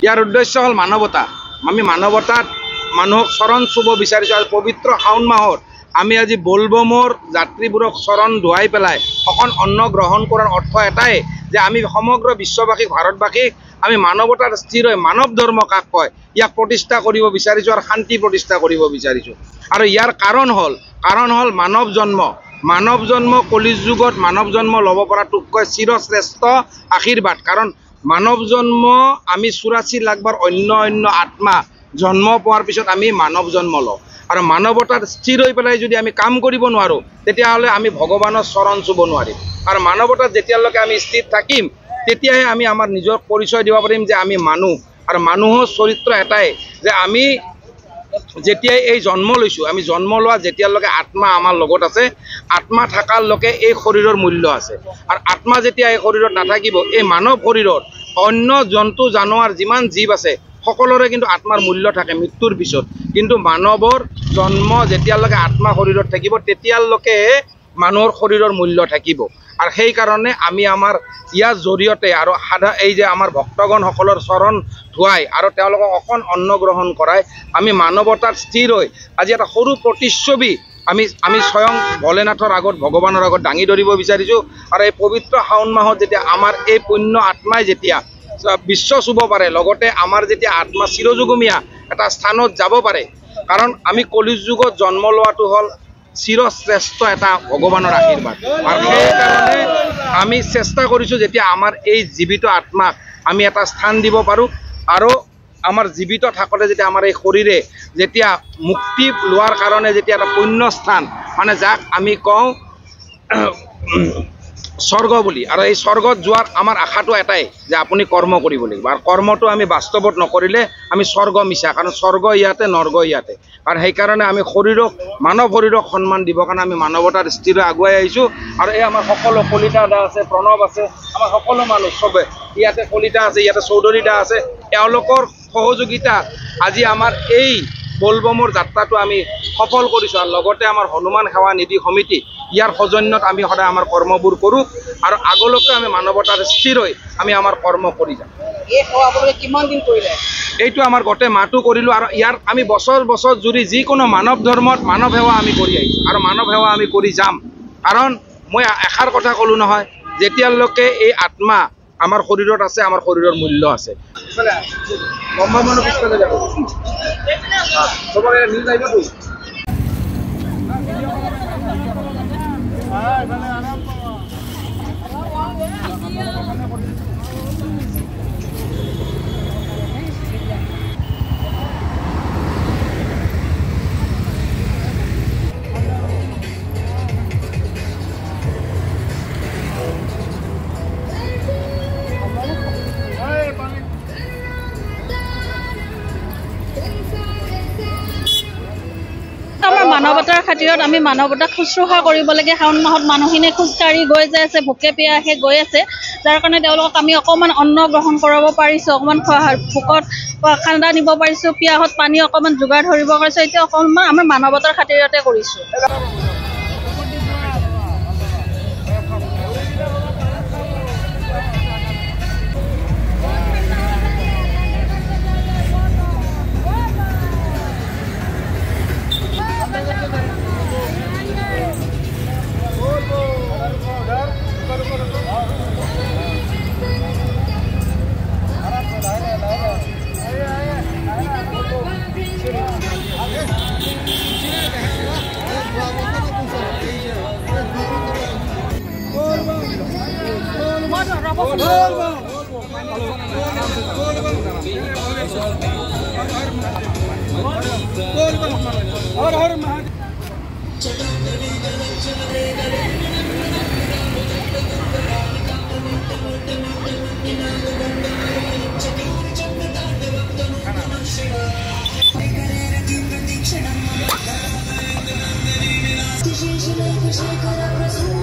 ইয়াৰ উদ্দেশ্য হ'ল মানৱতা। আমি মানৱতাত মানুহক চৰণ চুব বিচাৰিছোঁ আৰু পবিত্ৰ শাওণ মাহত আমি আজি বলবমৰ যাত্ৰীবোৰক চৰণ ধুৱাই পেলাই অকণ অন্ন গ্ৰহণ কৰাৰ অৰ্থ এটাই যে আমি সমগ্ৰ বিশ্ববাসীক ভাৰতবাসীক আমি মানৱতাৰ স্থিৰ হৈ মানৱ ধৰ্ম কাক কয় ইয়াক প্ৰতিষ্ঠা কৰিব বিচাৰিছোঁ আৰু শান্তি প্ৰতিষ্ঠা কৰিব বিচাৰিছোঁ। আৰু ইয়াৰ কাৰণ হ'ল মানৱ জন্ম কলিৰ যুগত মানৱ জন্ম ল'ব পৰাটোতকৈ চিৰশ্ৰেষ্ঠ আশীৰ্বাদ। কাৰণ মানৱ জন্ম আমি 84 লাখবাৰ অন্য আত্মা জন্ম পোৱাৰ পিছত আমি মানৱ জন্ম লওঁ। আৰু মানৱতাত স্থিৰ হৈ পেলাই যদি আমি কাম কৰিব নোৱাৰোঁ তেতিয়াহ'লে আমি ভগৱানৰ চৰণ চুব নোৱাৰিম। আৰু মানৱতাত যেতিয়ালৈকে আমি স্থিৰ থাকিম তেতিয়াহে আমি আমাৰ নিজৰ পৰিচয় দিব পাৰিম যে আমি মানুহ। আৰু মানুহৰ চৰিত্ৰ এটাই যে আমি যেতিয়াই এই জন্ম লৈছোঁ আমি জন্ম লোৱা যেতিয়ালৈকে আত্মা আমাৰ লগত আছে আত্মা থকালৈকে এই শৰীৰৰ মূল্য আছে। আৰু আত্মা যেতিয়া এই শৰীৰত নাথাকিব এই মানৱ শৰীৰত অন্য জন্তু জানোৱাৰ যিমান জীৱ আছে সকলোৰে কিন্তু আত্মাৰ মূল্য থাকে মৃত্যুৰ পিছত। কিন্তু মানৱৰ জন্ম যেতিয়ালৈকে আত্মা শৰীৰত থাকিব তেতিয়ালৈকে মানুহৰ শৰীৰৰ মূল্য থাকিব। আৰু সেইকাৰণে আমি আমাৰ ইয়াৰ জৰিয়তে আৰু এই যে আমাৰ ভক্তগণসকলৰ চৰণ ধুৱাই আৰু তেওঁলোকক অকণ অন্ন গ্ৰহণ কৰাই আমি মানৱতাত স্থিৰ হৈ আজি এটা সৰু প্ৰতিচ্ছবি আমি স্বয়ং ভোলেনাথৰ আগত ভগৱানৰ আগত দাঙি ধৰিব বিচাৰিছোঁ। আৰু এই পবিত্ৰ শাওণ মাহত যেতিয়া আমাৰ এই পুণ্য আত্মাই যেতিয়া বিশ্ব চুব পাৰে লগতে আমাৰ যেতিয়া আত্মা চিৰযুগমীয়া এটা স্থানত যাব পাৰে। কাৰণ আমি কলিৰ যুগত জন্ম লোৱাটো হ'ল চিৰশ্ৰেষ্ঠ এটা ভগৱানৰ আশীৰ্বাদ। আৰু সেইকাৰণে আমি চেষ্টা কৰিছোঁ যেতিয়া আমাৰ এই জীৱিত আত্মাক আমি এটা স্থান দিব পাৰোঁ আৰু আমাৰ জীৱিত থাকোঁতে যেতিয়া আমাৰ এই শৰীৰে যেতিয়া মুক্তি লোৱাৰ কাৰণে যেতিয়া এটা পুণ্য স্থান মানে যাক আমি কওঁ স্বৰ্গ বুলি। আৰু এই স্বৰ্গত যোৱাৰ আমাৰ আশাটো এটাই যে আপুনি কৰ্ম কৰিব লাগিব। আৰু কৰ্মটো আমি বাস্তৱত নকৰিলে আমি স্বৰ্গ মিছা। কাৰণ স্বৰ্গ ইয়াতে নৰ্গ ইয়াতে। আৰু সেইকাৰণে আমি মানৱ শৰীৰক সন্মান দিবৰ কাৰণে আমি মানৱতাৰ স্থিৰ আগুৱাই আহিছোঁ। আৰু এই আমাৰ সকলো কলিতা দা আছে, প্ৰণৱ আছে, আমাৰ সকলো মানুহ চবে ইয়াতে কলিতা আছে, ইয়াতে চৌধুৰী দা আছে, এওঁলোকৰ সহযোগিতা আজি আমাৰ এই বলবমৰ যাত্ৰাটো আমি সফল কৰিছোঁ। আৰু লগতে আমাৰ হনুমান সেৱা নিধি সমিতি ইয়াৰ সৌজন্যত আমি সদায় আমাৰ কৰ্মবোৰ কৰোঁ আৰু আগলৈকে আমি মানৱতাৰ স্থিৰ হৈ আমি আমাৰ কৰ্ম কৰি যাম। কিমান দিন কৰিলে? এইটো আমাৰ গোটেই মাহটো কৰিলোঁ। আৰু ইয়াৰ আমি বছৰ জুৰি যিকোনো মানৱ ধৰ্মত মানৱ সেৱা আমি কৰি আহিছোঁ আৰু মানৱ সেৱা আমি কৰি যাম। কাৰণ মই এষাৰ কথা ক'লোঁ নহয়, যেতিয়ালৈকে এই আত্মা আমাৰ শৰীৰত আছে আমাৰ শৰীৰৰ মূল্য আছে। মানৱতাৰ খাতিৰত আমি মানৱতাক শুশ্ৰূষা কৰিব লাগে। শাওণ মাহত মানুহখিনিয়ে খোজকাঢ়ি গৈ যাই আছে, ভোকে পিয়াহে গৈ আছে, যাৰ কাৰণে তেওঁলোকক আমি অকণমান অন্ন গ্ৰহণ কৰাব পাৰিছোঁ, অকণমান ভোকত ঠাণ্ডা নিব পাৰিছোঁ, পিয়াহত পানী অকণমান যোগাৰ ধৰিব পাৰিছোঁ। এতিয়া অকণমান আমাৰ মানৱতাৰ খাতিৰতে কৰিছোঁ। She's